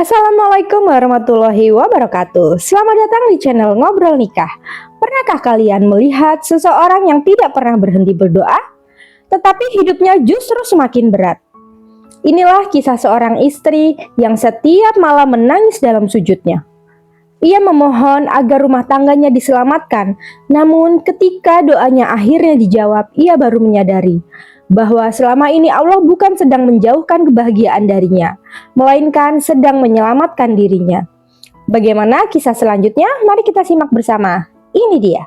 Assalamualaikum warahmatullahi wabarakatuh. Selamat datang di channel Ngobrol Nikah. Pernahkah kalian melihat seseorang yang tidak pernah berhenti berdoa, tetapi hidupnya justru semakin berat? Inilah kisah seorang istri yang setiap malam menangis dalam sujudnya. Ia memohon agar rumah tangganya diselamatkan, namun ketika doanya akhirnya dijawab, ia baru menyadari bahwa selama ini Allah bukan sedang menjauhkan kebahagiaan darinya, melainkan sedang menyelamatkan dirinya. Bagaimana kisah selanjutnya? Mari kita simak bersama. Ini dia.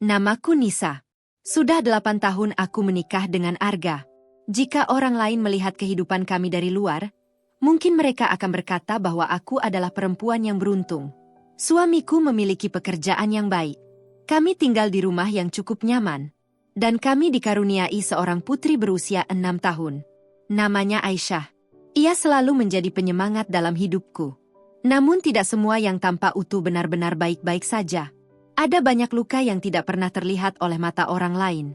Namaku Nisa. Sudah 8 tahun aku menikah dengan Arga. Jika orang lain melihat kehidupan kami dari luar, mungkin mereka akan berkata bahwa aku adalah perempuan yang beruntung. Suamiku memiliki pekerjaan yang baik. Kami tinggal di rumah yang cukup nyaman. Dan kami dikaruniai seorang putri berusia 6 tahun. Namanya Aisyah. Ia selalu menjadi penyemangat dalam hidupku. Namun tidak semua yang tampak utuh benar-benar baik-baik saja. Ada banyak luka yang tidak pernah terlihat oleh mata orang lain.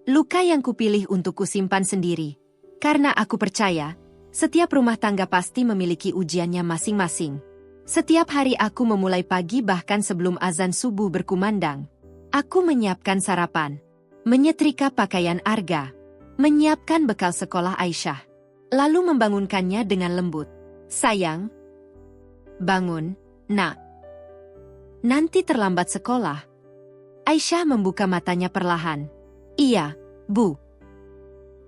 Luka yang kupilih untuk kusimpan sendiri. Karena aku percaya, setiap rumah tangga pasti memiliki ujiannya masing-masing. Setiap hari aku memulai pagi bahkan sebelum azan subuh berkumandang. Aku menyiapkan sarapan, menyetrika pakaian Arga, menyiapkan bekal sekolah Aisyah, lalu membangunkannya dengan lembut. Sayang, bangun, nak. Nanti terlambat sekolah. Aisyah membuka matanya perlahan. Iya, Bu.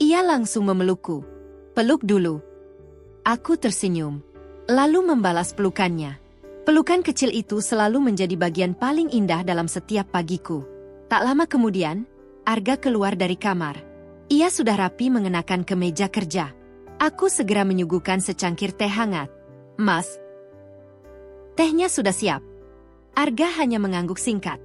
Ia langsung memelukku. Peluk dulu. Aku tersenyum, lalu membalas pelukannya. Pelukan kecil itu selalu menjadi bagian paling indah dalam setiap pagiku. Tak lama kemudian, Arga keluar dari kamar. Ia sudah rapi mengenakan kemeja kerja. Aku segera menyuguhkan secangkir teh hangat. Mas, tehnya sudah siap. Arga hanya mengangguk singkat.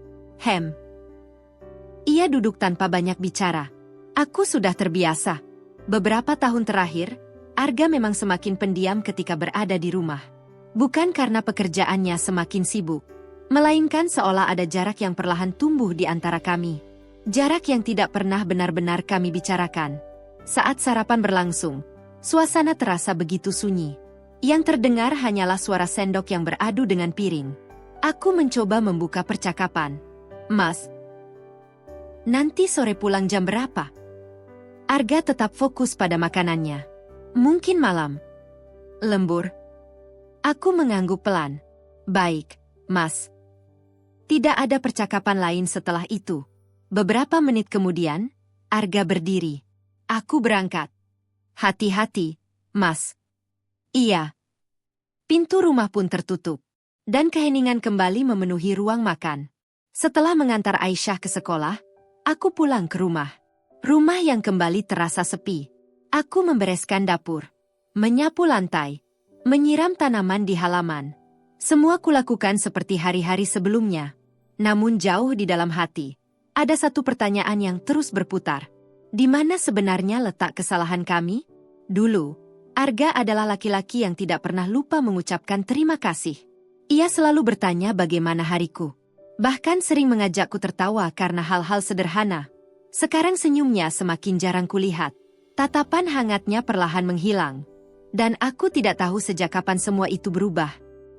Ia duduk tanpa banyak bicara. Aku sudah terbiasa. Beberapa tahun terakhir, Arga memang semakin pendiam ketika berada di rumah. Bukan karena pekerjaannya semakin sibuk, melainkan seolah ada jarak yang perlahan tumbuh di antara kami. Jarak yang tidak pernah benar-benar kami bicarakan. Saat sarapan berlangsung, suasana terasa begitu sunyi. Yang terdengar hanyalah suara sendok yang beradu dengan piring. Aku mencoba membuka percakapan. Mas, nanti sore pulang jam berapa? Arga tetap fokus pada makanannya. Mungkin malam. Lembur. Aku mengangguk pelan. Baik, Mas. Tidak ada percakapan lain setelah itu. Beberapa menit kemudian, Arga berdiri. Aku berangkat. Hati-hati, Mas. Iya. Pintu rumah pun tertutup. Dan keheningan kembali memenuhi ruang makan. Setelah mengantar Aisyah ke sekolah, aku pulang ke rumah. Rumah yang kembali terasa sepi. Aku membereskan dapur, menyapu lantai, menyiram tanaman di halaman. Semua kulakukan seperti hari-hari sebelumnya. Namun jauh di dalam hati, ada satu pertanyaan yang terus berputar. Di mana sebenarnya letak kesalahan kami? Dulu, Arga adalah laki-laki yang tidak pernah lupa mengucapkan terima kasih. Ia selalu bertanya bagaimana hariku. Bahkan sering mengajakku tertawa karena hal-hal sederhana. Sekarang senyumnya semakin jarang kulihat. Tatapan hangatnya perlahan menghilang. Dan aku tidak tahu sejak kapan semua itu berubah.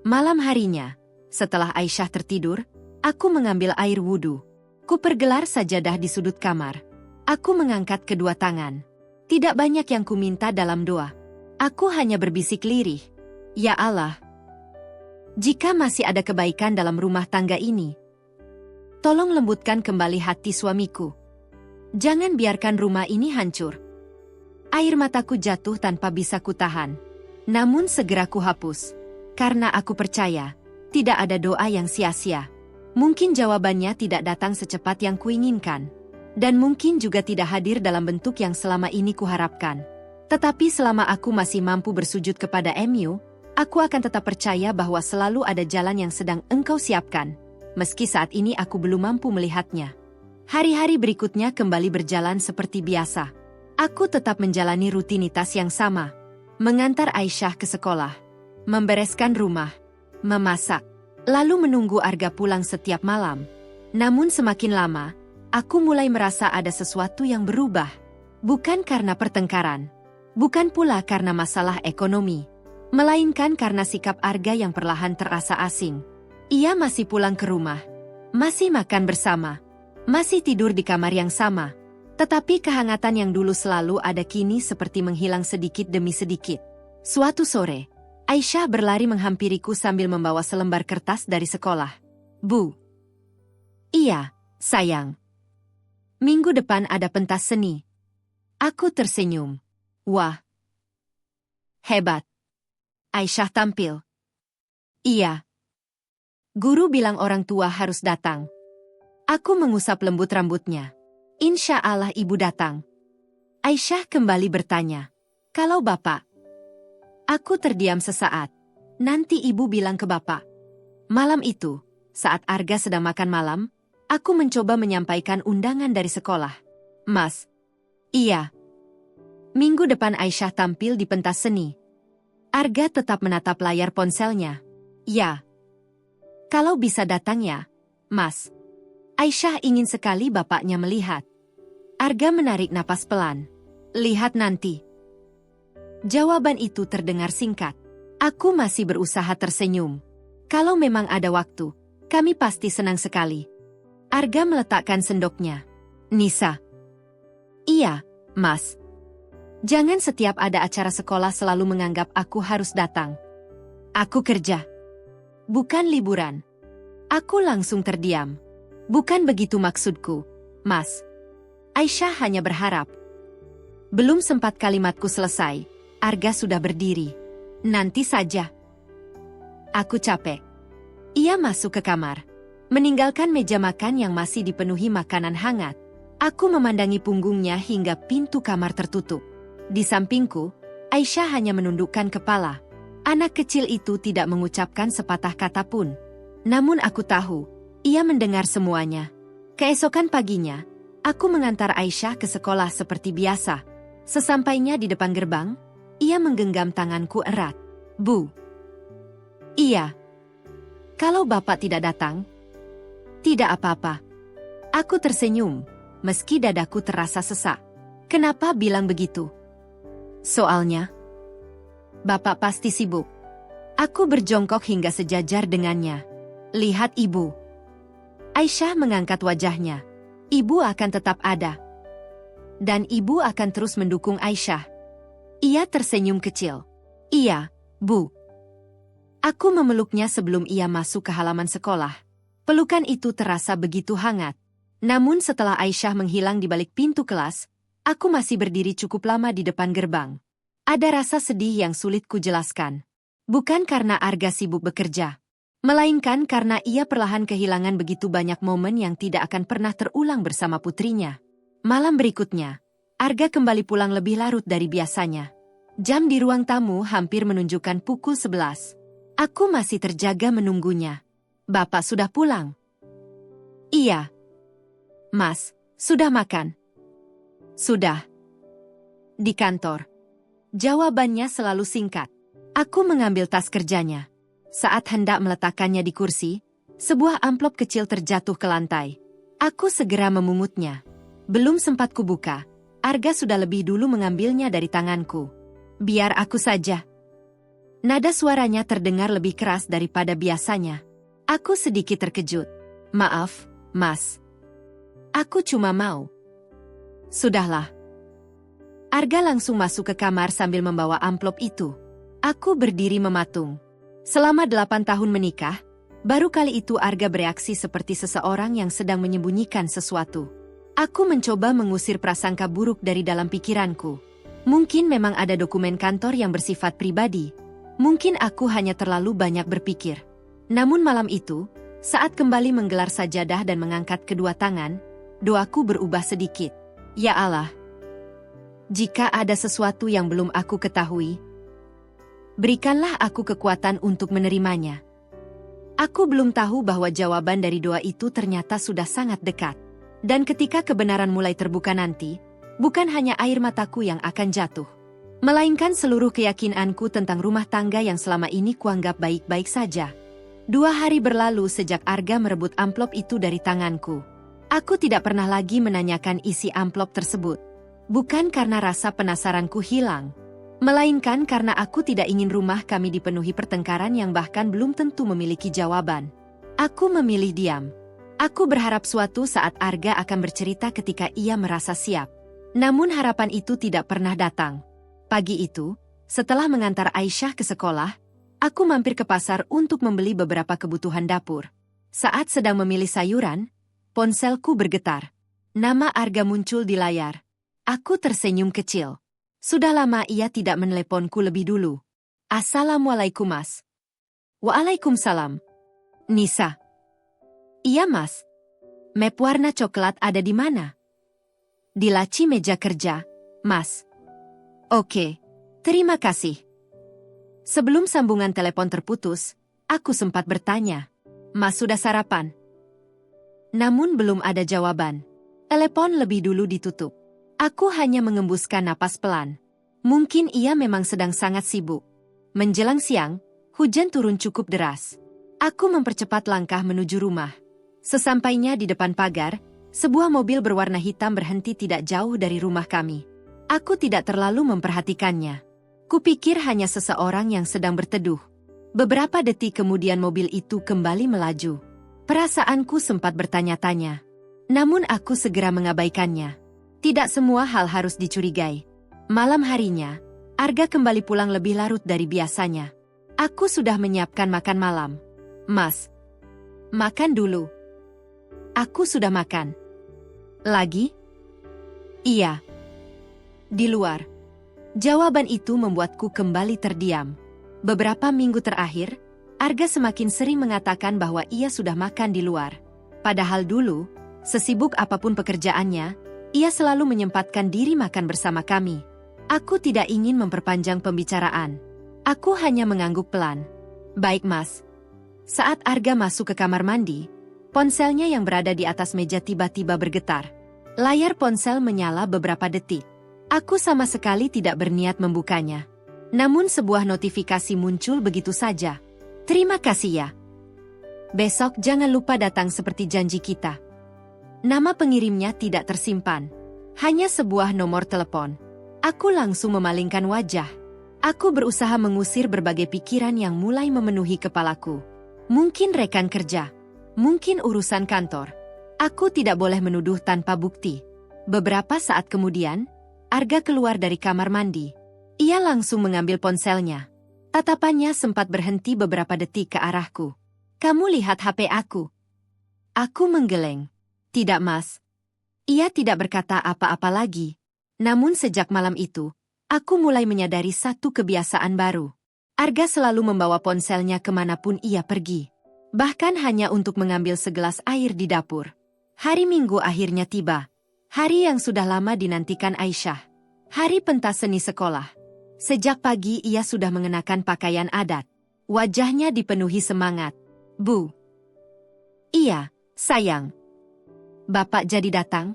Malam harinya, setelah Aisyah tertidur, aku mengambil air wudhu. Ku pergelar sajadah di sudut kamar. Aku mengangkat kedua tangan. Tidak banyak yang ku minta dalam doa. Aku hanya berbisik lirih. Ya Allah, jika masih ada kebaikan dalam rumah tangga ini, tolong lembutkan kembali hati suamiku. Jangan biarkan rumah ini hancur. Air mataku jatuh tanpa bisa kutahan. Namun segera kuhapus. Karena aku percaya, tidak ada doa yang sia-sia. Mungkin jawabannya tidak datang secepat yang kuinginkan. Dan mungkin juga tidak hadir dalam bentuk yang selama ini kuharapkan. Tetapi selama aku masih mampu bersujud kepada MU, aku akan tetap percaya bahwa selalu ada jalan yang sedang Engkau siapkan, meski saat ini aku belum mampu melihatnya. Hari-hari berikutnya kembali berjalan seperti biasa. Aku tetap menjalani rutinitas yang sama. Mengantar Aisyah ke sekolah, membereskan rumah, memasak, lalu menunggu Arga pulang setiap malam. Namun semakin lama, aku mulai merasa ada sesuatu yang berubah. Bukan karena pertengkaran. Bukan pula karena masalah ekonomi. Melainkan karena sikap Arga yang perlahan terasa asing. Ia masih pulang ke rumah. Masih makan bersama. Masih tidur di kamar yang sama. Tetapi kehangatan yang dulu selalu ada kini seperti menghilang sedikit demi sedikit. Suatu sore, Aisyah berlari menghampiriku sambil membawa selembar kertas dari sekolah. Bu. Iya, sayang. Minggu depan ada pentas seni. Aku tersenyum. Wah. Hebat. Aisyah tampil. Iya. Guru bilang orang tua harus datang. Aku mengusap lembut rambutnya. Insya Allah ibu datang. Aisyah kembali bertanya. Kalau bapak? Aku terdiam sesaat. Nanti ibu bilang ke bapak. Malam itu, saat Arga sedang makan malam, aku mencoba menyampaikan undangan dari sekolah. Mas. Iya. Minggu depan Aisyah tampil di pentas seni. Arga tetap menatap layar ponselnya. Ya. Kalau bisa datang ya, Mas. Aisyah ingin sekali bapaknya melihat. Arga menarik napas pelan. Lihat nanti. Jawaban itu terdengar singkat. Aku masih berusaha tersenyum. Kalau memang ada waktu, kami pasti senang sekali. Arga meletakkan sendoknya. Nisa. Iya, Mas. Jangan setiap ada acara sekolah selalu menganggap aku harus datang. Aku kerja. Bukan liburan. Aku langsung terdiam. Bukan begitu maksudku, Mas. Aisyah hanya berharap. Belum sempat kalimatku selesai, Arga sudah berdiri. Nanti saja. Aku capek. Ia masuk ke kamar. Meninggalkan meja makan yang masih dipenuhi makanan hangat. Aku memandangi punggungnya hingga pintu kamar tertutup. Di sampingku, Aisyah hanya menundukkan kepala. Anak kecil itu tidak mengucapkan sepatah kata pun. Namun aku tahu, ia mendengar semuanya. Keesokan paginya, aku mengantar Aisyah ke sekolah seperti biasa. Sesampainya di depan gerbang, ia menggenggam tanganku erat. Bu. Iya. Kalau bapak tidak datang, tidak apa-apa. Aku tersenyum, meski dadaku terasa sesak. Kenapa bilang begitu? Soalnya, bapak pasti sibuk. Aku berjongkok hingga sejajar dengannya. Lihat ibu. Aisyah mengangkat wajahnya. Ibu akan tetap ada. Dan ibu akan terus mendukung Aisyah. Ia tersenyum kecil. Iya, Bu. Aku memeluknya sebelum ia masuk ke halaman sekolah. Pelukan itu terasa begitu hangat. Namun setelah Aisyah menghilang di balik pintu kelas, aku masih berdiri cukup lama di depan gerbang. Ada rasa sedih yang sulit kujelaskan. Bukan karena Arga sibuk bekerja, melainkan karena ia perlahan kehilangan begitu banyak momen yang tidak akan pernah terulang bersama putrinya. Malam berikutnya, Arga kembali pulang lebih larut dari biasanya. Jam di ruang tamu hampir menunjukkan pukul 11. Aku masih terjaga menunggunya. Bapak sudah pulang? Iya. Mas, sudah makan? Sudah. Di kantor. Jawabannya selalu singkat. Aku mengambil tas kerjanya. Saat hendak meletakkannya di kursi, sebuah amplop kecil terjatuh ke lantai. Aku segera memungutnya. Belum sempat kubuka, Arga sudah lebih dulu mengambilnya dari tanganku. Biar aku saja. Nada suaranya terdengar lebih keras daripada biasanya. Aku sedikit terkejut. Maaf, Mas. Aku cuma mau. Sudahlah. Arga langsung masuk ke kamar sambil membawa amplop itu. Aku berdiri mematung. Selama 8 tahun menikah, baru kali itu Arga bereaksi seperti seseorang yang sedang menyembunyikan sesuatu. Aku mencoba mengusir prasangka buruk dari dalam pikiranku. Mungkin memang ada dokumen kantor yang bersifat pribadi. Mungkin aku hanya terlalu banyak berpikir. Namun malam itu, saat kembali menggelar sajadah dan mengangkat kedua tangan, doaku berubah sedikit. Ya Allah, jika ada sesuatu yang belum aku ketahui, berikanlah aku kekuatan untuk menerimanya. Aku belum tahu bahwa jawaban dari doa itu ternyata sudah sangat dekat. Dan ketika kebenaran mulai terbuka nanti, bukan hanya air mataku yang akan jatuh, melainkan seluruh keyakinanku tentang rumah tangga yang selama ini kuanggap baik-baik saja. 2 hari berlalu sejak Arga merebut amplop itu dari tanganku. Aku tidak pernah lagi menanyakan isi amplop tersebut. Bukan karena rasa penasaranku hilang, melainkan karena aku tidak ingin rumah kami dipenuhi pertengkaran yang bahkan belum tentu memiliki jawaban. Aku memilih diam. Aku berharap suatu saat Arga akan bercerita ketika ia merasa siap. Namun harapan itu tidak pernah datang. Pagi itu, setelah mengantar Aisyah ke sekolah, aku mampir ke pasar untuk membeli beberapa kebutuhan dapur. Saat sedang memilih sayuran, ponselku bergetar. Nama Arga muncul di layar. Aku tersenyum kecil. Sudah lama ia tidak meneleponku lebih dulu. Assalamualaikum, Mas. Waalaikumsalam. Nisa. Iya, Mas. Map warna coklat ada di mana? Di laci meja kerja, Mas. Oke, terima kasih. Sebelum sambungan telepon terputus, aku sempat bertanya, Mas sudah sarapan? Namun belum ada jawaban. Telepon lebih dulu ditutup. Aku hanya mengembuskan napas pelan. Mungkin ia memang sedang sangat sibuk. Menjelang siang, hujan turun cukup deras. Aku mempercepat langkah menuju rumah. Sesampainya di depan pagar, sebuah mobil berwarna hitam berhenti tidak jauh dari rumah kami. Aku tidak terlalu memperhatikannya. Kupikir hanya seseorang yang sedang berteduh. Beberapa detik kemudian mobil itu kembali melaju. Perasaanku sempat bertanya-tanya. Namun aku segera mengabaikannya. Tidak semua hal harus dicurigai. Malam harinya, Arga kembali pulang lebih larut dari biasanya. Aku sudah menyiapkan makan malam. Mas, makan dulu. Aku sudah makan. Lagi? Iya. Di luar. Jawaban itu membuatku kembali terdiam. Beberapa minggu terakhir, Arga semakin sering mengatakan bahwa ia sudah makan di luar. Padahal dulu, sesibuk apapun pekerjaannya, ia selalu menyempatkan diri makan bersama kami. Aku tidak ingin memperpanjang pembicaraan. Aku hanya mengangguk pelan. Baik, Mas. Saat Arga masuk ke kamar mandi, ponselnya yang berada di atas meja tiba-tiba bergetar. Layar ponsel menyala beberapa detik. Aku sama sekali tidak berniat membukanya. Namun sebuah notifikasi muncul begitu saja. Terima kasih ya. Besok jangan lupa datang seperti janji kita. Nama pengirimnya tidak tersimpan. Hanya sebuah nomor telepon. Aku langsung memalingkan wajah. Aku berusaha mengusir berbagai pikiran yang mulai memenuhi kepalaku. Mungkin rekan kerja. Mungkin urusan kantor. Aku tidak boleh menuduh tanpa bukti. Beberapa saat kemudian, Arga keluar dari kamar mandi. Ia langsung mengambil ponselnya. Tatapannya sempat berhenti beberapa detik ke arahku. Kamu lihat HP aku? Aku menggeleng. Tidak, Mas. Ia tidak berkata apa-apa lagi. Namun sejak malam itu, aku mulai menyadari satu kebiasaan baru. Arga selalu membawa ponselnya kemanapun ia pergi. Bahkan hanya untuk mengambil segelas air di dapur. Hari Minggu akhirnya tiba. Hari yang sudah lama dinantikan Aisyah. Hari pentas seni sekolah. Sejak pagi ia sudah mengenakan pakaian adat. Wajahnya dipenuhi semangat. Bu. Iya, sayang. Bapak jadi datang?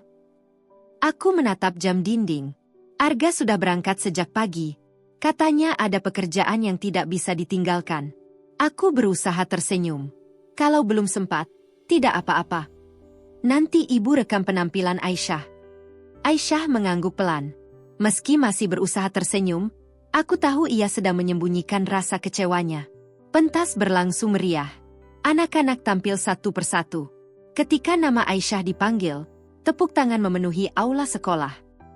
Aku menatap jam dinding. Arga sudah berangkat sejak pagi. Katanya ada pekerjaan yang tidak bisa ditinggalkan. Aku berusaha tersenyum. Kalau belum sempat, tidak apa-apa. Nanti ibu rekam penampilan Aisyah. Aisyah mengangguk pelan. Meski masih berusaha tersenyum, aku tahu ia sedang menyembunyikan rasa kecewanya. Pentas berlangsung meriah. Anak-anak tampil satu persatu. Ketika nama Aisyah dipanggil, tepuk tangan memenuhi aula sekolah.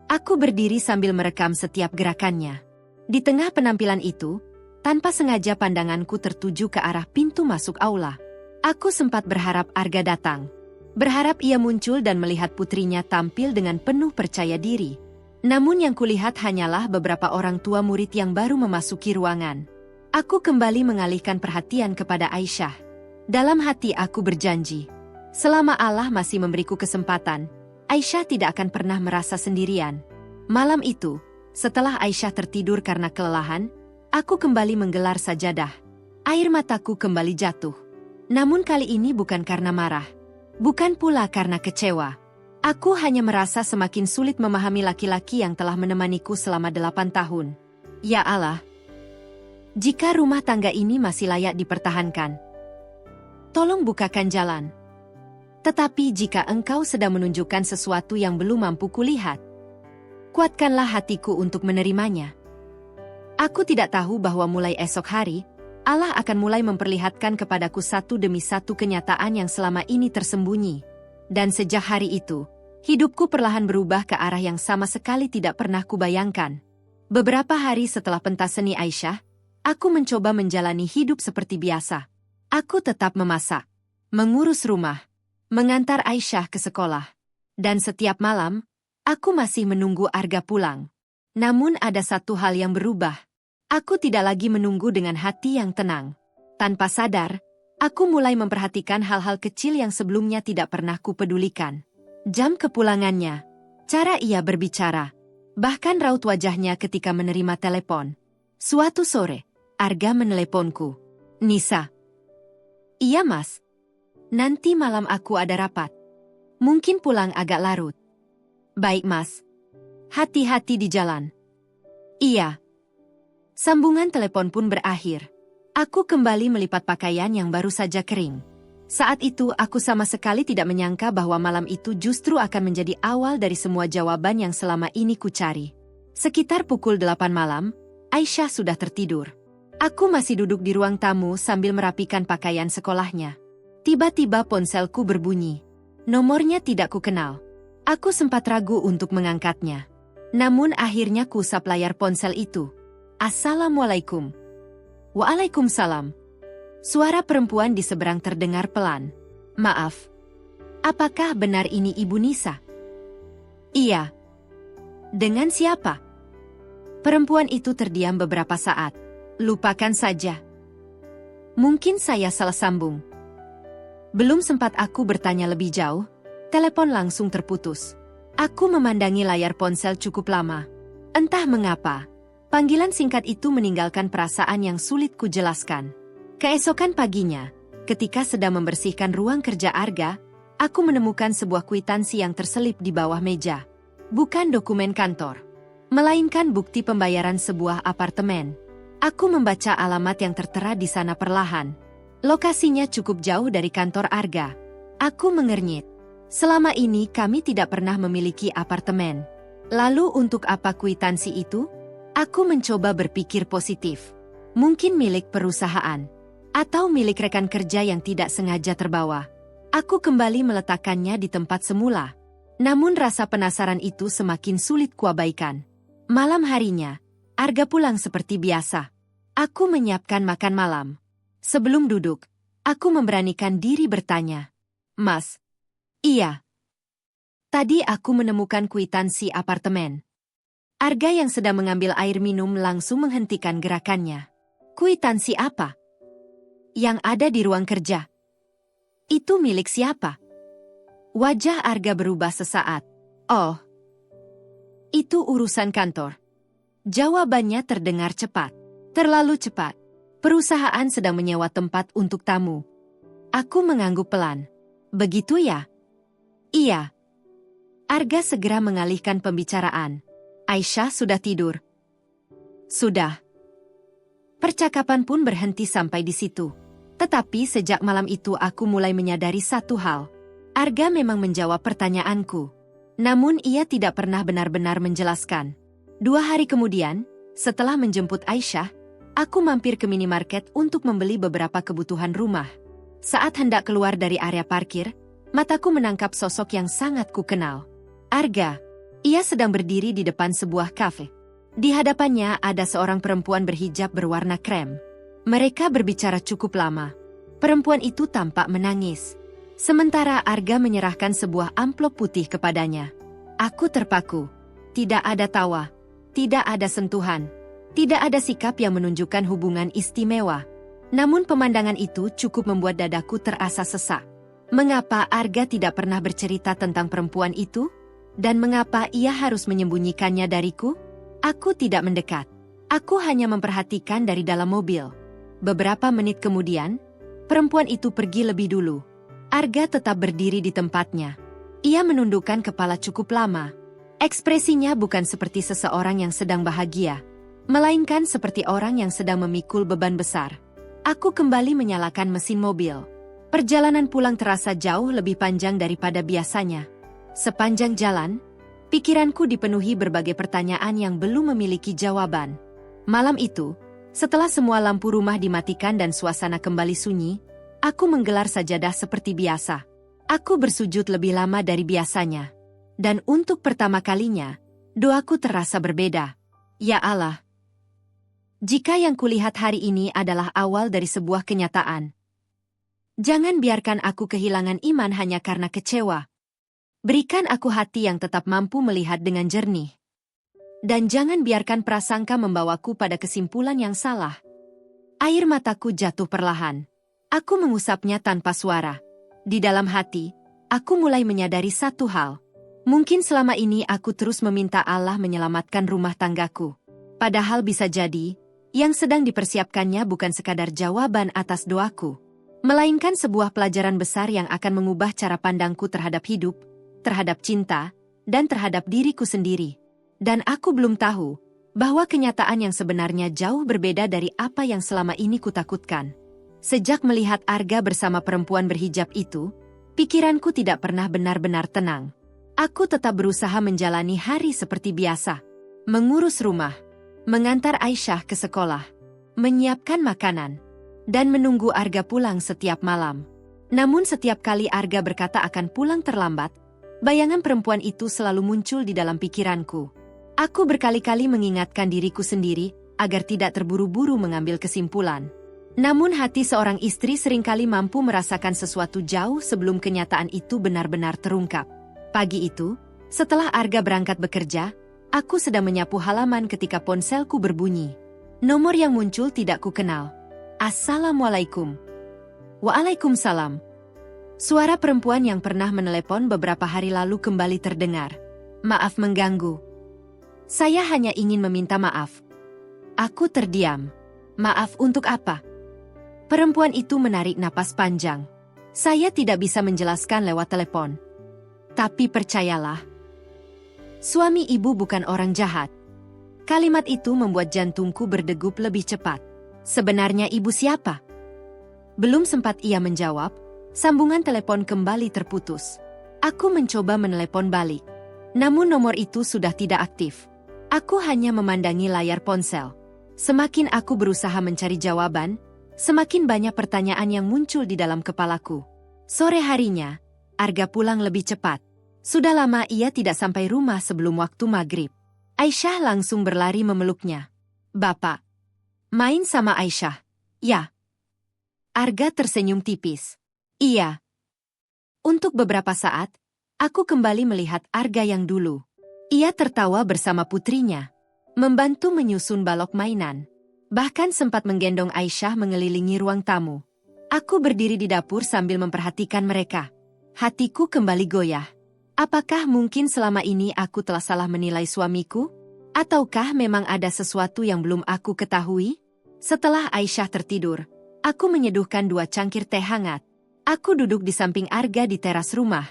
Aku berdiri sambil merekam setiap gerakannya. Di tengah penampilan itu, tanpa sengaja pandanganku tertuju ke arah pintu masuk aula. Aku sempat berharap Arga datang. Berharap ia muncul dan melihat putrinya tampil dengan penuh percaya diri. Namun yang kulihat hanyalah beberapa orang tua murid yang baru memasuki ruangan. Aku kembali mengalihkan perhatian kepada Aisyah. Dalam hati aku berjanji. Selama Allah masih memberiku kesempatan, Aisyah tidak akan pernah merasa sendirian. Malam itu, setelah Aisyah tertidur karena kelelahan, aku kembali menggelar sajadah. Air mataku kembali jatuh. Namun kali ini bukan karena marah. Bukan pula karena kecewa. Aku hanya merasa semakin sulit memahami laki-laki yang telah menemaniku selama 8 tahun. Ya Allah, jika rumah tangga ini masih layak dipertahankan, tolong bukakan jalan. Tetapi jika engkau sedang menunjukkan sesuatu yang belum mampu kulihat, kuatkanlah hatiku untuk menerimanya. Aku tidak tahu bahwa mulai esok hari, Allah akan mulai memperlihatkan kepadaku satu demi satu kenyataan yang selama ini tersembunyi. Dan sejak hari itu, hidupku perlahan berubah ke arah yang sama sekali tidak pernah kubayangkan. Beberapa hari setelah pentas seni Aisyah, aku mencoba menjalani hidup seperti biasa. Aku tetap memasak, mengurus rumah, mengantar Aisyah ke sekolah. Dan setiap malam, aku masih menunggu Arga pulang. Namun ada satu hal yang berubah. Aku tidak lagi menunggu dengan hati yang tenang. Tanpa sadar, aku mulai memperhatikan hal-hal kecil yang sebelumnya tidak pernah kupedulikan. Jam kepulangannya, cara ia berbicara, bahkan raut wajahnya ketika menerima telepon. Suatu sore, Arga meneleponku. "Nisa." "Iya, Mas. Nanti malam aku ada rapat. Mungkin pulang agak larut." "Baik, Mas. Hati-hati di jalan." "Iya." Sambungan telepon pun berakhir. Aku kembali melipat pakaian yang baru saja kering. Saat itu aku sama sekali tidak menyangka bahwa malam itu justru akan menjadi awal dari semua jawaban yang selama ini kucari. Sekitar pukul 8 malam, Aisyah sudah tertidur. Aku masih duduk di ruang tamu sambil merapikan pakaian sekolahnya. Tiba-tiba ponselku berbunyi. Nomornya tidak kukenal. Aku sempat ragu untuk mengangkatnya. Namun akhirnya kuusap layar ponsel itu. "Assalamualaikum." "Waalaikumsalam." Suara perempuan di seberang terdengar pelan. "Maaf. Apakah benar ini Ibu Nisa?" "Iya." "Dengan siapa?" Perempuan itu terdiam beberapa saat. "Lupakan saja. Mungkin saya salah sambung." Belum sempat aku bertanya lebih jauh, telepon langsung terputus. Aku memandangi layar ponsel cukup lama. Entah mengapa, panggilan singkat itu meninggalkan perasaan yang sulit kujelaskan. Keesokan paginya, ketika sedang membersihkan ruang kerja Arga, aku menemukan sebuah kwitansi yang terselip di bawah meja. Bukan dokumen kantor, melainkan bukti pembayaran sebuah apartemen. Aku membaca alamat yang tertera di sana perlahan. Lokasinya cukup jauh dari kantor Arga. Aku mengernyit. Selama ini kami tidak pernah memiliki apartemen. Lalu untuk apa kwitansi itu? Aku mencoba berpikir positif. Mungkin milik perusahaan. Atau milik rekan kerja yang tidak sengaja terbawa. Aku kembali meletakkannya di tempat semula. Namun rasa penasaran itu semakin sulit kuabaikan. Malam harinya, Arga pulang seperti biasa. Aku menyiapkan makan malam. Sebelum duduk, aku memberanikan diri bertanya. "Mas." "Iya." "Tadi aku menemukan kwitansi apartemen." Arga yang sedang mengambil air minum langsung menghentikan gerakannya. "Kwitansi apa?" "Yang ada di ruang kerja." "Itu milik siapa?" Wajah Arga berubah sesaat. "Oh, itu urusan kantor." Jawabannya terdengar cepat. Terlalu cepat. Perusahaan sedang menyewa tempat untuk tamu. Aku mengangguk pelan. "Begitu ya?" "Iya." Arga segera mengalihkan pembicaraan. "Aisyah sudah tidur?" "Sudah." Percakapan pun berhenti sampai di situ. Tetapi sejak malam itu aku mulai menyadari satu hal. Arga memang menjawab pertanyaanku. Namun ia tidak pernah benar-benar menjelaskan. 2 hari kemudian, setelah menjemput Aisyah, aku mampir ke minimarket untuk membeli beberapa kebutuhan rumah. Saat hendak keluar dari area parkir, mataku menangkap sosok yang sangat kukenal. Arga. Ia sedang berdiri di depan sebuah kafe. Di hadapannya ada seorang perempuan berhijab berwarna krem. Mereka berbicara cukup lama. Perempuan itu tampak menangis. Sementara Arga menyerahkan sebuah amplop putih kepadanya. Aku terpaku. Tidak ada tawa. Tidak ada sentuhan. Tidak ada sikap yang menunjukkan hubungan istimewa. Namun pemandangan itu cukup membuat dadaku terasa sesak. Mengapa Arga tidak pernah bercerita tentang perempuan itu? Dan mengapa ia harus menyembunyikannya dariku? Aku tidak mendekat. Aku hanya memperhatikan dari dalam mobil. Beberapa menit kemudian, perempuan itu pergi lebih dulu. Arga tetap berdiri di tempatnya. Ia menundukkan kepala cukup lama. Ekspresinya bukan seperti seseorang yang sedang bahagia, melainkan seperti orang yang sedang memikul beban besar. Aku kembali menyalakan mesin mobil. Perjalanan pulang terasa jauh lebih panjang daripada biasanya. Sepanjang jalan, pikiranku dipenuhi berbagai pertanyaan yang belum memiliki jawaban. Malam itu, setelah semua lampu rumah dimatikan dan suasana kembali sunyi, aku menggelar sajadah seperti biasa. Aku bersujud lebih lama dari biasanya. Dan untuk pertama kalinya, doaku terasa berbeda. Ya Allah, jika yang kulihat hari ini adalah awal dari sebuah kenyataan, jangan biarkan aku kehilangan iman hanya karena kecewa. Berikan aku hati yang tetap mampu melihat dengan jernih. Dan jangan biarkan prasangka membawaku pada kesimpulan yang salah. Air mataku jatuh perlahan. Aku mengusapnya tanpa suara. Di dalam hati, aku mulai menyadari satu hal. Mungkin selama ini aku terus meminta Allah menyelamatkan rumah tanggaku. Padahal bisa jadi, yang sedang dipersiapkannya bukan sekadar jawaban atas doaku, melainkan sebuah pelajaran besar yang akan mengubah cara pandangku terhadap hidup, terhadap cinta, dan terhadap diriku sendiri. Dan aku belum tahu bahwa kenyataan yang sebenarnya jauh berbeda dari apa yang selama ini kutakutkan. Sejak melihat Arga bersama perempuan berhijab itu, pikiranku tidak pernah benar-benar tenang. Aku tetap berusaha menjalani hari seperti biasa. Mengurus rumah, mengantar Aisyah ke sekolah, menyiapkan makanan, dan menunggu Arga pulang setiap malam. Namun setiap kali Arga berkata akan pulang terlambat, bayangan perempuan itu selalu muncul di dalam pikiranku. Aku berkali-kali mengingatkan diriku sendiri agar tidak terburu-buru mengambil kesimpulan. Namun hati seorang istri seringkali mampu merasakan sesuatu jauh sebelum kenyataan itu benar-benar terungkap. Pagi itu, setelah Arga berangkat bekerja, aku sedang menyapu halaman ketika ponselku berbunyi. Nomor yang muncul tidak kukenal. Assalamualaikum. Waalaikumsalam. Suara perempuan yang pernah menelepon beberapa hari lalu kembali terdengar. Maaf mengganggu. Saya hanya ingin meminta maaf. Aku terdiam. Maaf untuk apa? Perempuan itu menarik napas panjang. Saya tidak bisa menjelaskan lewat telepon. Tapi percayalah, suami ibu bukan orang jahat. Kalimat itu membuat jantungku berdegup lebih cepat. Sebenarnya ibu siapa? Belum sempat ia menjawab, sambungan telepon kembali terputus. Aku mencoba menelepon balik. Namun nomor itu sudah tidak aktif. Aku hanya memandangi layar ponsel. Semakin aku berusaha mencari jawaban, semakin banyak pertanyaan yang muncul di dalam kepalaku. Sore harinya, Arga pulang lebih cepat. Sudah lama ia tidak sampai rumah sebelum waktu maghrib. Aisyah langsung berlari memeluknya. Bapak, main sama Aisyah? Ya. Arga tersenyum tipis. Iya. Untuk beberapa saat, aku kembali melihat Arga yang dulu. Ia tertawa bersama putrinya, membantu menyusun balok mainan. Bahkan sempat menggendong Aisyah mengelilingi ruang tamu. Aku berdiri di dapur sambil memperhatikan mereka. Hatiku kembali goyah. Apakah mungkin selama ini aku telah salah menilai suamiku? Ataukah memang ada sesuatu yang belum aku ketahui? Setelah Aisyah tertidur, aku menyeduhkan 2 cangkir teh hangat. Aku duduk di samping Arga di teras rumah.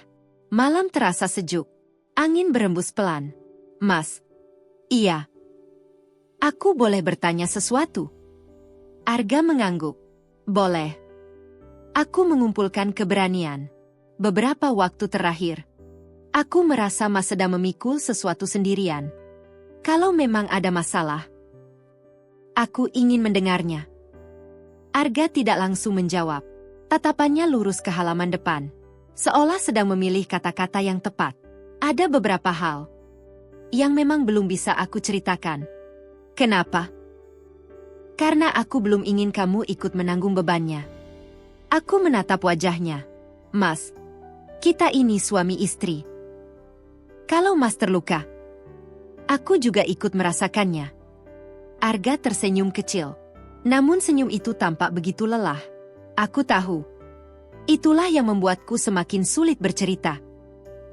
Malam terasa sejuk. Angin berembus pelan. Mas. Iya. Aku boleh bertanya sesuatu? Arga mengangguk. Boleh. Aku mengumpulkan keberanian. Beberapa waktu terakhir, aku merasa Mas sedang memikul sesuatu sendirian. Kalau memang ada masalah, aku ingin mendengarnya. Arga tidak langsung menjawab. Tatapannya lurus ke halaman depan, seolah sedang memilih kata-kata yang tepat. Ada beberapa hal yang memang belum bisa aku ceritakan. Kenapa? Karena aku belum ingin kamu ikut menanggung bebannya. Aku menatap wajahnya. Mas, kita ini suami istri. Kalau Mas terluka, aku juga ikut merasakannya. Arga tersenyum kecil. Namun senyum itu tampak begitu lelah. Aku tahu. Itulah yang membuatku semakin sulit bercerita.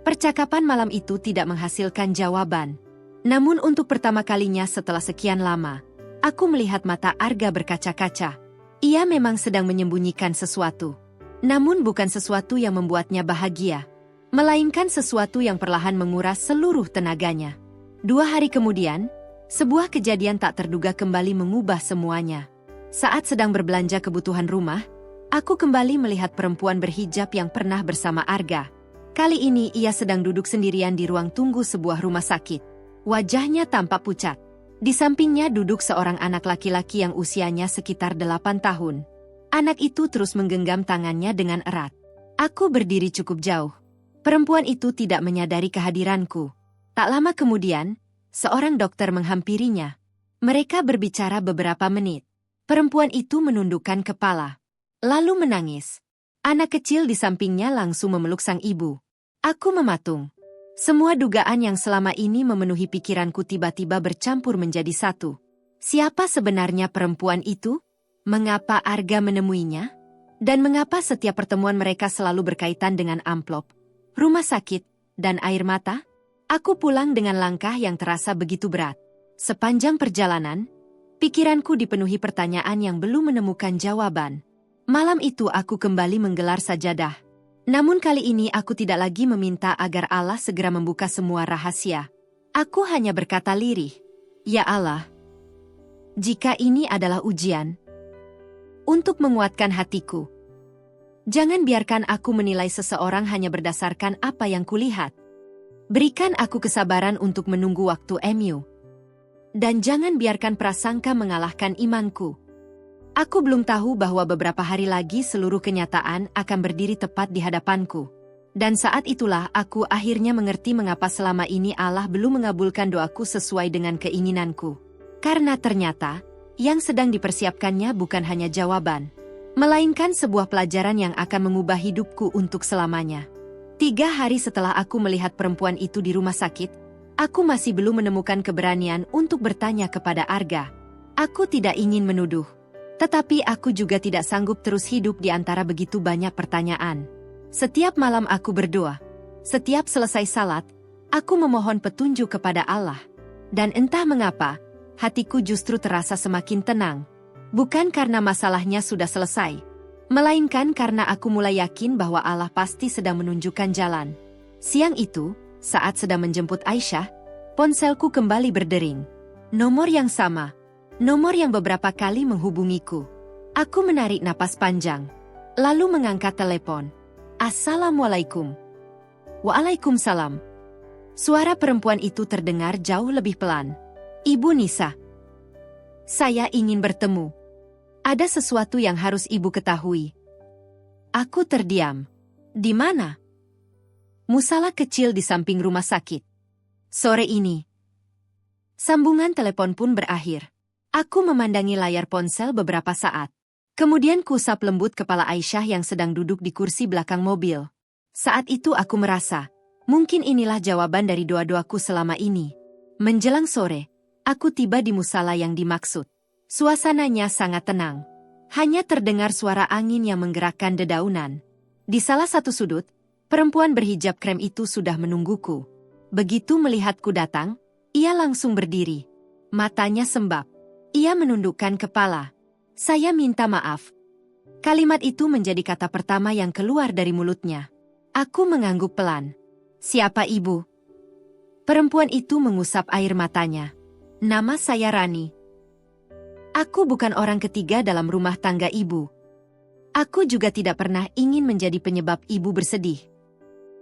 Percakapan malam itu tidak menghasilkan jawaban. Namun untuk pertama kalinya setelah sekian lama, aku melihat mata Arga berkaca-kaca. Ia memang sedang menyembunyikan sesuatu. Namun bukan sesuatu yang membuatnya bahagia, melainkan sesuatu yang perlahan menguras seluruh tenaganya. 2 hari kemudian, sebuah kejadian tak terduga kembali mengubah semuanya. Saat sedang berbelanja kebutuhan rumah, Aku kembali melihat perempuan berhijab yang pernah bersama Arga. Kali ini ia sedang duduk sendirian di ruang tunggu sebuah rumah sakit. Wajahnya tampak pucat. Di sampingnya duduk seorang anak laki-laki yang usianya sekitar 8 tahun. Anak itu terus menggenggam tangannya dengan erat. Aku berdiri cukup jauh. Perempuan itu tidak menyadari kehadiranku. Tak lama kemudian, seorang dokter menghampirinya. Mereka berbicara beberapa menit. Perempuan itu menundukkan kepala, lalu menangis. Anak kecil di sampingnya langsung memeluk sang ibu. Aku mematung. Semua dugaan yang selama ini memenuhi pikiranku tiba-tiba bercampur menjadi satu. Siapa sebenarnya perempuan itu? Mengapa Arga menemuinya? Dan mengapa setiap pertemuan mereka selalu berkaitan dengan amplop, rumah sakit, dan air mata? Aku pulang dengan langkah yang terasa begitu berat. Sepanjang perjalanan, pikiranku dipenuhi pertanyaan yang belum menemukan jawaban. Malam itu aku kembali menggelar sajadah. Namun kali ini aku tidak lagi meminta agar Allah segera membuka semua rahasia. Aku hanya berkata lirih, "Ya Allah, jika ini adalah ujian untuk menguatkan hatiku, jangan biarkan aku menilai seseorang hanya berdasarkan apa yang kulihat. Berikan aku kesabaran untuk menunggu waktu MU. Dan jangan biarkan prasangka mengalahkan imanku." Aku belum tahu bahwa beberapa hari lagi seluruh kenyataan akan berdiri tepat di hadapanku. Dan saat itulah aku akhirnya mengerti mengapa selama ini Allah belum mengabulkan doaku sesuai dengan keinginanku. Karena ternyata, yang sedang dipersiapkannya bukan hanya jawaban, melainkan sebuah pelajaran yang akan mengubah hidupku untuk selamanya. 3 hari setelah aku melihat perempuan itu di rumah sakit, aku masih belum menemukan keberanian untuk bertanya kepada Arga. Aku tidak ingin menuduh. Tetapi aku juga tidak sanggup terus hidup di antara begitu banyak pertanyaan. Setiap malam aku berdoa. Setiap selesai salat, aku memohon petunjuk kepada Allah. Dan entah mengapa, hatiku justru terasa semakin tenang. Bukan karena masalahnya sudah selesai, melainkan karena aku mulai yakin bahwa Allah pasti sedang menunjukkan jalan. Siang itu, saat sedang menjemput Aisyah, ponselku kembali berdering. Nomor yang sama. Nomor yang beberapa kali menghubungiku. Aku menarik napas panjang, lalu mengangkat telepon. Assalamualaikum. Waalaikumsalam. Suara perempuan itu terdengar jauh lebih pelan. Ibu Nisa. Saya ingin bertemu. Ada sesuatu yang harus ibu ketahui. Aku terdiam. Di mana? Musala kecil di samping rumah sakit. Sore ini. Sambungan telepon pun berakhir. Aku memandangi layar ponsel beberapa saat. Kemudian kusap lembut kepala Aisyah yang sedang duduk di kursi belakang mobil. Saat itu aku merasa, mungkin inilah jawaban dari doa-doaku selama ini. Menjelang sore, aku tiba di musala yang dimaksud. Suasananya sangat tenang. Hanya terdengar suara angin yang menggerakkan dedaunan. Di salah satu sudut, perempuan berhijab krem itu sudah menungguku. Begitu melihatku datang, ia langsung berdiri. Matanya sembab. Ia menundukkan kepala. Saya minta maaf. Kalimat itu menjadi kata pertama yang keluar dari mulutnya. Aku mengangguk pelan. Siapa ibu? Perempuan itu mengusap air matanya. Nama saya Rani. Aku bukan orang ketiga dalam rumah tangga ibu. Aku juga tidak pernah ingin menjadi penyebab ibu bersedih.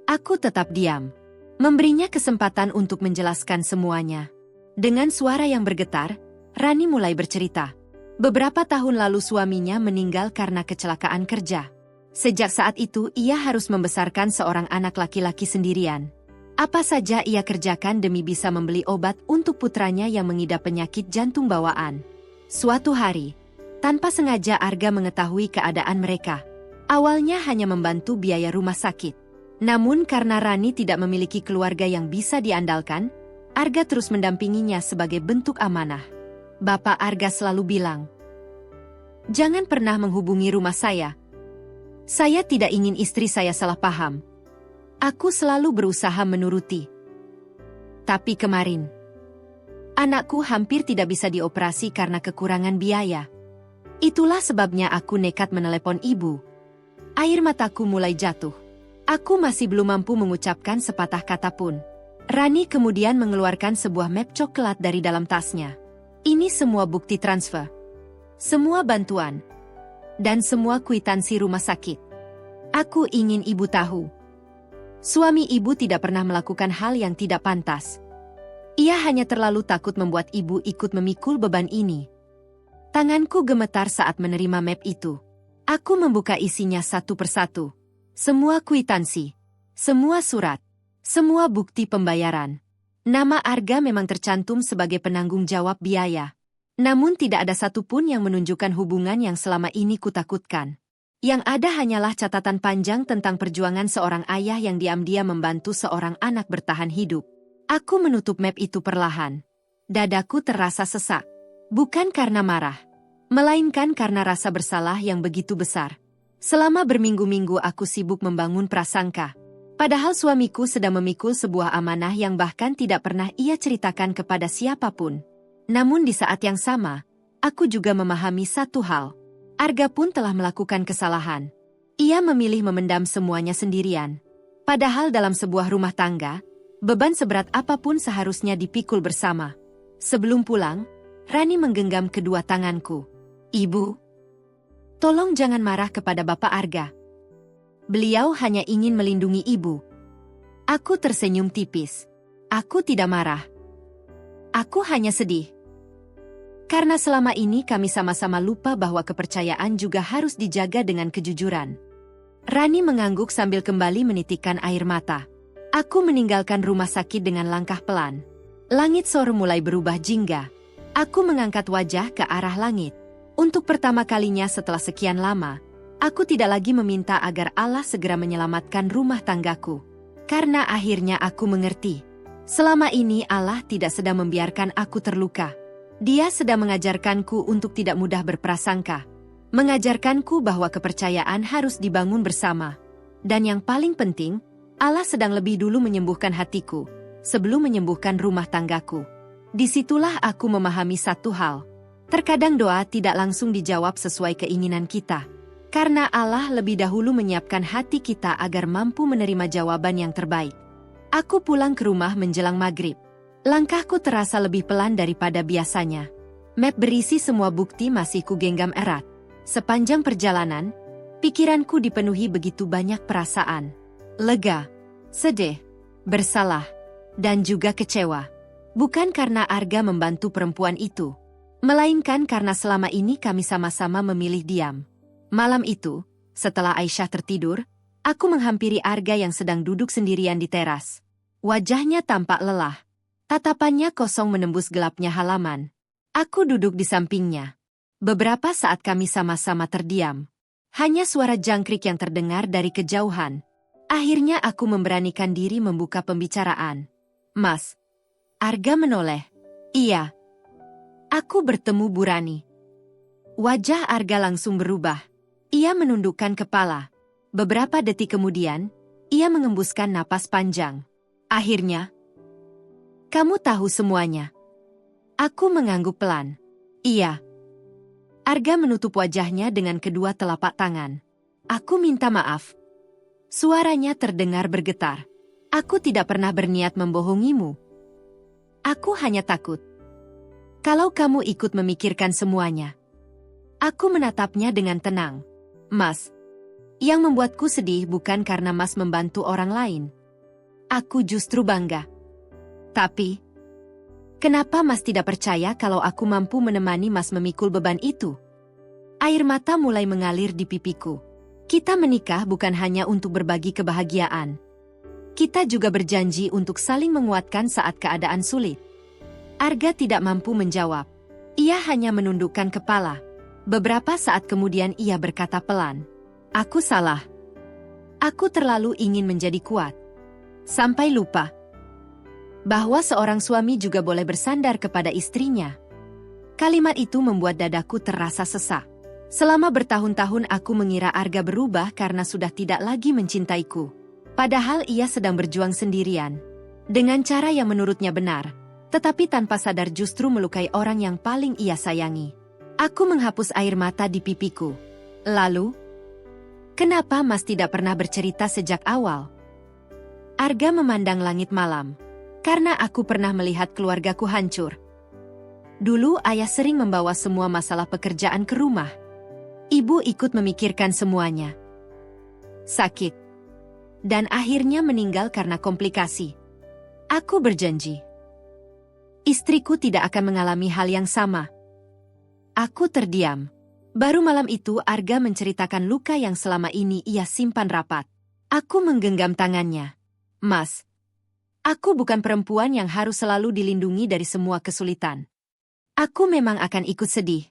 Aku tetap diam. Memberinya kesempatan untuk menjelaskan semuanya. Dengan suara yang bergetar, Rani mulai bercerita. Beberapa tahun lalu suaminya meninggal karena kecelakaan kerja. Sejak saat itu ia harus membesarkan seorang anak laki-laki sendirian. Apa saja ia kerjakan demi bisa membeli obat untuk putranya yang mengidap penyakit jantung bawaan. Suatu hari, tanpa sengaja Arga mengetahui keadaan mereka. Awalnya hanya membantu biaya rumah sakit. Namun karena Rani tidak memiliki keluarga yang bisa diandalkan, Arga terus mendampinginya sebagai bentuk amanah. Bapak Arga selalu bilang, "Jangan pernah menghubungi rumah saya. Saya tidak ingin istri saya salah paham." Aku selalu berusaha menuruti. Tapi kemarin, anakku hampir tidak bisa dioperasi karena kekurangan biaya. Itulah sebabnya aku nekat menelepon ibu. Air mataku mulai jatuh. Aku masih belum mampu mengucapkan sepatah kata pun. Rani kemudian mengeluarkan sebuah map coklat dari dalam tasnya. Ini semua bukti transfer. Semua bantuan. dan semua kwitansi rumah sakit. Aku ingin ibu tahu. Suami ibu tidak pernah melakukan hal yang tidak pantas. Ia hanya terlalu takut membuat ibu ikut memikul beban ini. Tanganku gemetar saat menerima map itu. Aku membuka isinya satu persatu. Semua kwitansi, semua surat, semua bukti pembayaran. Nama Arga memang tercantum sebagai penanggung jawab biaya. Namun tidak ada satupun yang menunjukkan hubungan yang selama ini kutakutkan. Yang ada hanyalah catatan panjang tentang perjuangan seorang ayah yang diam-diam membantu seorang anak bertahan hidup. Aku menutup map itu perlahan. Dadaku terasa sesak. Bukan karena marah, melainkan karena rasa bersalah yang begitu besar. Selama berminggu-minggu aku sibuk membangun prasangka. Padahal suamiku sedang memikul sebuah amanah yang bahkan tidak pernah ia ceritakan kepada siapapun. Namun di saat yang sama, aku juga memahami satu hal. Arga pun telah melakukan kesalahan. Ia memilih memendam semuanya sendirian. Padahal dalam sebuah rumah tangga, beban seberat apapun seharusnya dipikul bersama. Sebelum pulang, Rani menggenggam kedua tanganku. Ibu, tolong jangan marah kepada Bapak Arga. Beliau hanya ingin melindungi ibu. Aku tersenyum tipis. Aku tidak marah. Aku hanya sedih. Karena selama ini kami sama-sama lupa bahwa kepercayaan juga harus dijaga dengan kejujuran. Rani mengangguk sambil kembali menitikkan air mata. Aku meninggalkan rumah sakit dengan langkah pelan. Langit sore mulai berubah jingga. Aku mengangkat wajah ke arah langit. Untuk pertama kalinya setelah sekian lama, aku tidak lagi meminta agar Allah segera menyelamatkan rumah tanggaku. Karena akhirnya aku mengerti. Selama ini Allah tidak sedang membiarkan aku terluka. Dia sedang mengajarkanku untuk tidak mudah berprasangka. Mengajarkanku bahwa kepercayaan harus dibangun bersama. Dan yang paling penting, Allah sedang lebih dulu menyembuhkan hatiku sebelum menyembuhkan rumah tanggaku. Disitulah aku memahami satu hal. Terkadang doa tidak langsung dijawab sesuai keinginan kita. Karena Allah lebih dahulu menyiapkan hati kita agar mampu menerima jawaban yang terbaik. Aku pulang ke rumah menjelang maghrib. Langkahku terasa lebih pelan daripada biasanya. Map berisi semua bukti masih kugenggam erat. Sepanjang perjalanan, pikiranku dipenuhi begitu banyak perasaan. Lega, sedih, bersalah, dan juga kecewa. Bukan karena Arga membantu perempuan itu, melainkan karena selama ini kami sama-sama memilih diam. Malam itu, setelah Aisyah tertidur, aku menghampiri Arga yang sedang duduk sendirian di teras. Wajahnya tampak lelah. Tatapannya kosong menembus gelapnya halaman. Aku duduk di sampingnya. Beberapa saat kami sama-sama terdiam. Hanya suara jangkrik yang terdengar dari kejauhan. Akhirnya aku memberanikan diri membuka pembicaraan. Mas. Arga menoleh. Iya. Aku bertemu Bu Rani. Wajah Arga langsung berubah. Ia menundukkan kepala. Beberapa detik kemudian, ia mengembuskan napas panjang. Akhirnya, kamu tahu semuanya. Aku mengangguk pelan. Iya. Arga menutup wajahnya dengan kedua telapak tangan. Aku minta maaf. Suaranya terdengar bergetar. Aku tidak pernah berniat membohongimu. Aku hanya takut. Kalau kamu ikut memikirkan semuanya. Aku menatapnya dengan tenang. Mas, yang membuatku sedih bukan karena Mas membantu orang lain. Aku justru bangga. Tapi, kenapa Mas tidak percaya kalau aku mampu menemani Mas memikul beban itu? Air mata mulai mengalir di pipiku. Kita menikah bukan hanya untuk berbagi kebahagiaan. Kita juga berjanji untuk saling menguatkan saat keadaan sulit. Arga tidak mampu menjawab. Ia hanya menundukkan kepala. Beberapa saat kemudian ia berkata pelan. Aku salah. Aku terlalu ingin menjadi kuat. Sampai lupa bahwa seorang suami juga boleh bersandar kepada istrinya. Kalimat itu membuat dadaku terasa sesak. Selama bertahun-tahun aku mengira Arga berubah karena sudah tidak lagi mencintaiku. Padahal ia sedang berjuang sendirian. Dengan cara yang menurutnya benar, tetapi tanpa sadar justru melukai orang yang paling ia sayangi. Aku menghapus air mata di pipiku. Lalu, kenapa Mas tidak pernah bercerita sejak awal? Arga memandang langit malam. Karena aku pernah melihat keluargaku hancur. Dulu ayah sering membawa semua masalah pekerjaan ke rumah. Ibu ikut memikirkan semuanya. Sakit. Dan akhirnya meninggal karena komplikasi. Aku berjanji. Istriku tidak akan mengalami hal yang sama. Aku terdiam. Baru malam itu Arga menceritakan luka yang selama ini ia simpan rapat. Aku menggenggam tangannya. Mas, aku bukan perempuan yang harus selalu dilindungi dari semua kesulitan. Aku memang akan ikut sedih.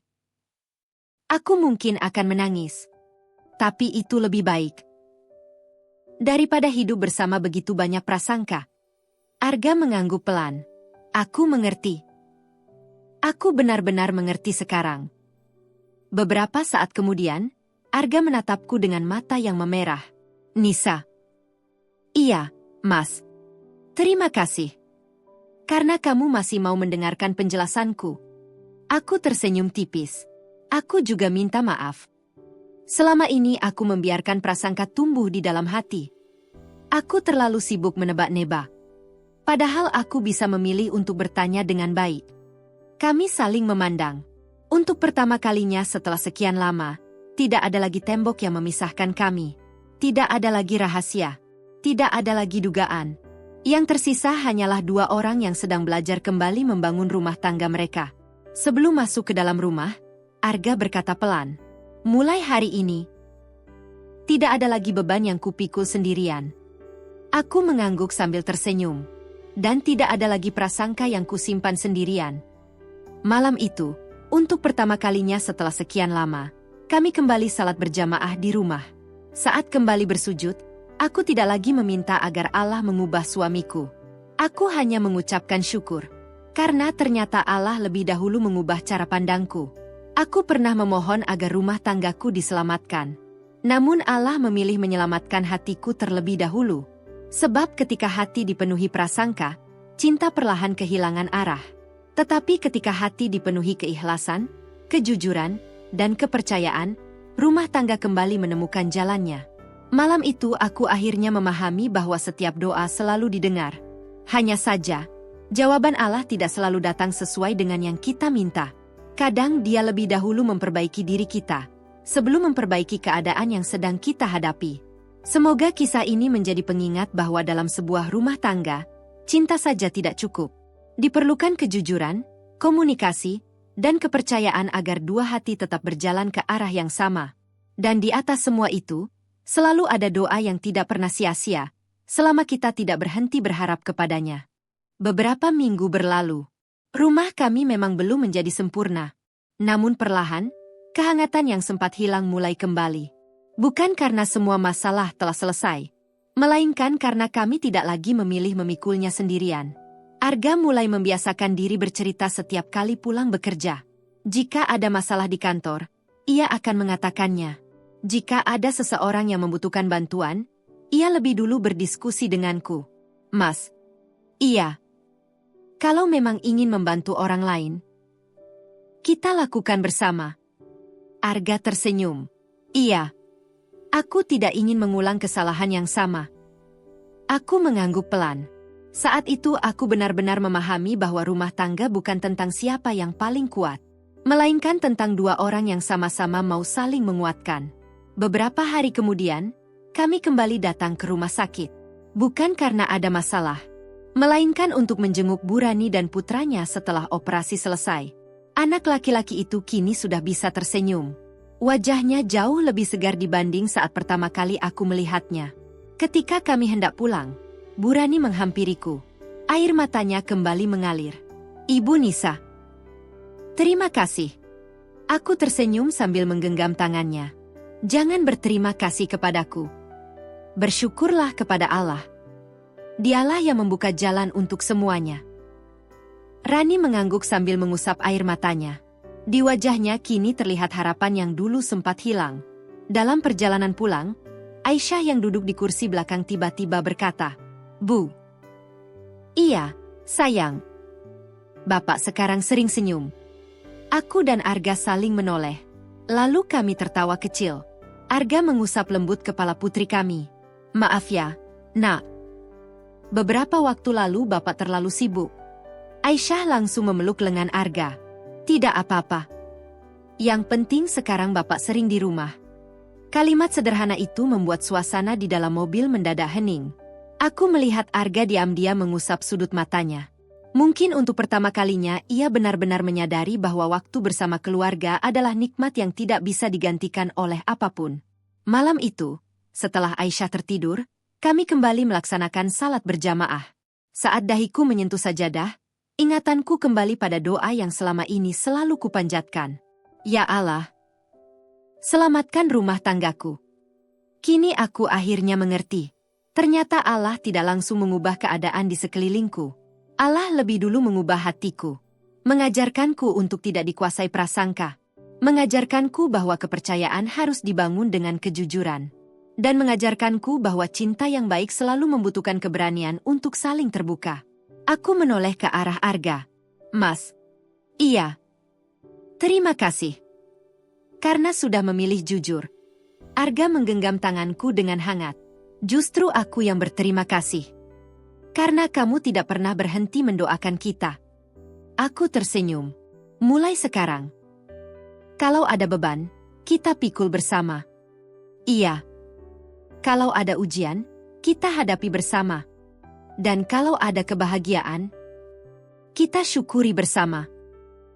Aku mungkin akan menangis. Tapi itu lebih baik daripada hidup bersama begitu banyak prasangka. Arga mengangguk pelan. Aku mengerti. Aku benar-benar mengerti sekarang. Beberapa saat kemudian, Arga menatapku dengan mata yang memerah. Nisa. Iya, Mas. Terima kasih. Karena kamu masih mau mendengarkan penjelasanku. Aku tersenyum tipis. Aku juga minta maaf. Selama ini aku membiarkan prasangka tumbuh di dalam hati. Aku terlalu sibuk menebak-nebak. Padahal aku bisa memilih untuk bertanya dengan baik. Kami saling memandang. Untuk pertama kalinya setelah sekian lama, tidak ada lagi tembok yang memisahkan kami. Tidak ada lagi rahasia. Tidak ada lagi dugaan. Yang tersisa hanyalah dua orang yang sedang belajar kembali membangun rumah tangga mereka. Sebelum masuk ke dalam rumah, Arga berkata pelan, mulai hari ini, tidak ada lagi beban yang kupikul sendirian. Aku mengangguk sambil tersenyum. Dan tidak ada lagi prasangka yang kusimpan sendirian. Malam itu, untuk pertama kalinya setelah sekian lama, kami kembali salat berjamaah di rumah. Saat kembali bersujud, aku tidak lagi meminta agar Allah mengubah suamiku. Aku hanya mengucapkan syukur. Karena ternyata Allah lebih dahulu mengubah cara pandangku. Aku pernah memohon agar rumah tanggaku diselamatkan. Namun Allah memilih menyelamatkan hatiku terlebih dahulu. Sebab ketika hati dipenuhi prasangka, cinta perlahan kehilangan arah. Tetapi ketika hati dipenuhi keikhlasan, kejujuran, dan kepercayaan, rumah tangga kembali menemukan jalannya. Malam itu aku akhirnya memahami bahwa setiap doa selalu didengar. Hanya saja, jawaban Allah tidak selalu datang sesuai dengan yang kita minta. Kadang Dia lebih dahulu memperbaiki diri kita, sebelum memperbaiki keadaan yang sedang kita hadapi. Semoga kisah ini menjadi pengingat bahwa dalam sebuah rumah tangga, cinta saja tidak cukup. Diperlukan kejujuran, komunikasi, dan kepercayaan agar dua hati tetap berjalan ke arah yang sama. Dan di atas semua itu, selalu ada doa yang tidak pernah sia-sia, selama kita tidak berhenti berharap kepadanya. Beberapa minggu berlalu. Rumah kami memang belum menjadi sempurna. Namun perlahan, kehangatan yang sempat hilang mulai kembali. Bukan karena semua masalah telah selesai, melainkan karena kami tidak lagi memilih memikulnya sendirian. Arga mulai membiasakan diri bercerita setiap kali pulang bekerja. Jika ada masalah di kantor, ia akan mengatakannya. Jika ada seseorang yang membutuhkan bantuan, ia lebih dulu berdiskusi denganku. Mas, iya. Kalau memang ingin membantu orang lain, kita lakukan bersama. Arga tersenyum. Iya. Aku tidak ingin mengulang kesalahan yang sama. Aku mengangguk pelan. Saat itu aku benar-benar memahami bahwa rumah tangga bukan tentang siapa yang paling kuat, melainkan tentang dua orang yang sama-sama mau saling menguatkan. Beberapa hari kemudian, kami kembali datang ke rumah sakit. Bukan karena ada masalah, melainkan untuk menjenguk Bu Rani dan putranya setelah operasi selesai. Anak laki-laki itu kini sudah bisa tersenyum. Wajahnya jauh lebih segar dibanding saat pertama kali aku melihatnya. Ketika kami hendak pulang, Bu Rani menghampiriku. Air matanya kembali mengalir. Ibu Nisa. Terima kasih. Aku tersenyum sambil menggenggam tangannya. Jangan berterima kasih kepadaku. Bersyukurlah kepada Allah. Dialah yang membuka jalan untuk semuanya. Rani mengangguk sambil mengusap air matanya. Di wajahnya kini terlihat harapan yang dulu sempat hilang. Dalam perjalanan pulang, Aisyah yang duduk di kursi belakang tiba-tiba berkata, Bu. Iya, sayang. Bapak sekarang sering senyum. Aku dan Arga saling menoleh. Lalu kami tertawa kecil. Arga mengusap lembut kepala putri kami. Maaf ya, Nak. Beberapa waktu lalu Bapak terlalu sibuk. Aisyah langsung memeluk lengan Arga. Tidak apa-apa. Yang penting sekarang Bapak sering di rumah. Kalimat sederhana itu membuat suasana di dalam mobil mendadak hening. Aku melihat Arga diam-diam mengusap sudut matanya. Mungkin untuk pertama kalinya ia benar-benar menyadari bahwa waktu bersama keluarga adalah nikmat yang tidak bisa digantikan oleh apapun. Malam itu, setelah Aisyah tertidur, kami kembali melaksanakan salat berjamaah. Saat dahiku menyentuh sajadah, ingatanku kembali pada doa yang selama ini selalu kupanjatkan. Ya Allah, selamatkan rumah tanggaku. Kini aku akhirnya mengerti. Ternyata Allah tidak langsung mengubah keadaan di sekelilingku. Allah lebih dulu mengubah hatiku, mengajarkanku untuk tidak dikuasai prasangka, mengajarkanku bahwa kepercayaan harus dibangun dengan kejujuran, dan mengajarkanku bahwa cinta yang baik selalu membutuhkan keberanian untuk saling terbuka. Aku menoleh ke arah Arga. Mas. Iya. Terima kasih. Karena sudah memilih jujur. Arga menggenggam tanganku dengan hangat. Justru aku yang berterima kasih. Karena kamu tidak pernah berhenti mendoakan kita. Aku tersenyum. Mulai sekarang. Kalau ada beban, kita pikul bersama. Iya. Kalau ada ujian, kita hadapi bersama. Dan kalau ada kebahagiaan, kita syukuri bersama.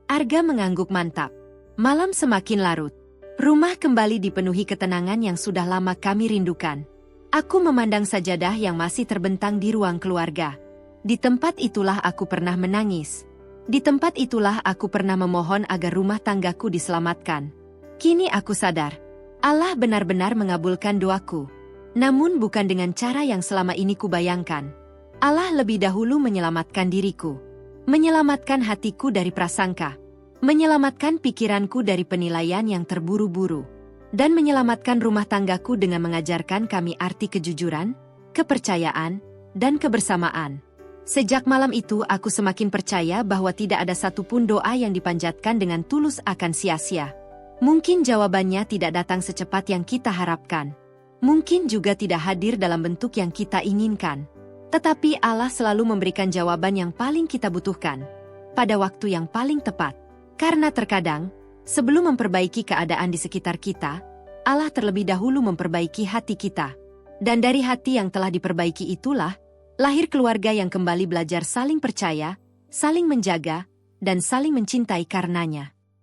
Arga mengangguk mantap. Malam semakin larut. Rumah kembali dipenuhi ketenangan yang sudah lama kami rindukan. Aku memandang sajadah yang masih terbentang di ruang keluarga. Di tempat itulah aku pernah menangis. Di tempat itulah aku pernah memohon agar rumah tanggaku diselamatkan. Kini aku sadar, Allah benar-benar mengabulkan doaku. Namun bukan dengan cara yang selama ini kubayangkan. Allah lebih dahulu menyelamatkan diriku. Menyelamatkan hatiku dari prasangka. Menyelamatkan pikiranku dari penilaian yang terburu-buru. Dan menyelamatkan rumah tanggaku dengan mengajarkan kami arti kejujuran, kepercayaan, dan kebersamaan. Sejak malam itu aku semakin percaya bahwa tidak ada satupun doa yang dipanjatkan dengan tulus akan sia-sia. Mungkin jawabannya tidak datang secepat yang kita harapkan. Mungkin juga tidak hadir dalam bentuk yang kita inginkan. Tetapi Allah selalu memberikan jawaban yang paling kita butuhkan, pada waktu yang paling tepat. Karena terkadang, sebelum memperbaiki keadaan di sekitar kita, Allah terlebih dahulu memperbaiki hati kita. Dan dari hati yang telah diperbaiki itulah, lahir keluarga yang kembali belajar saling percaya, saling menjaga, dan saling mencintai karenanya.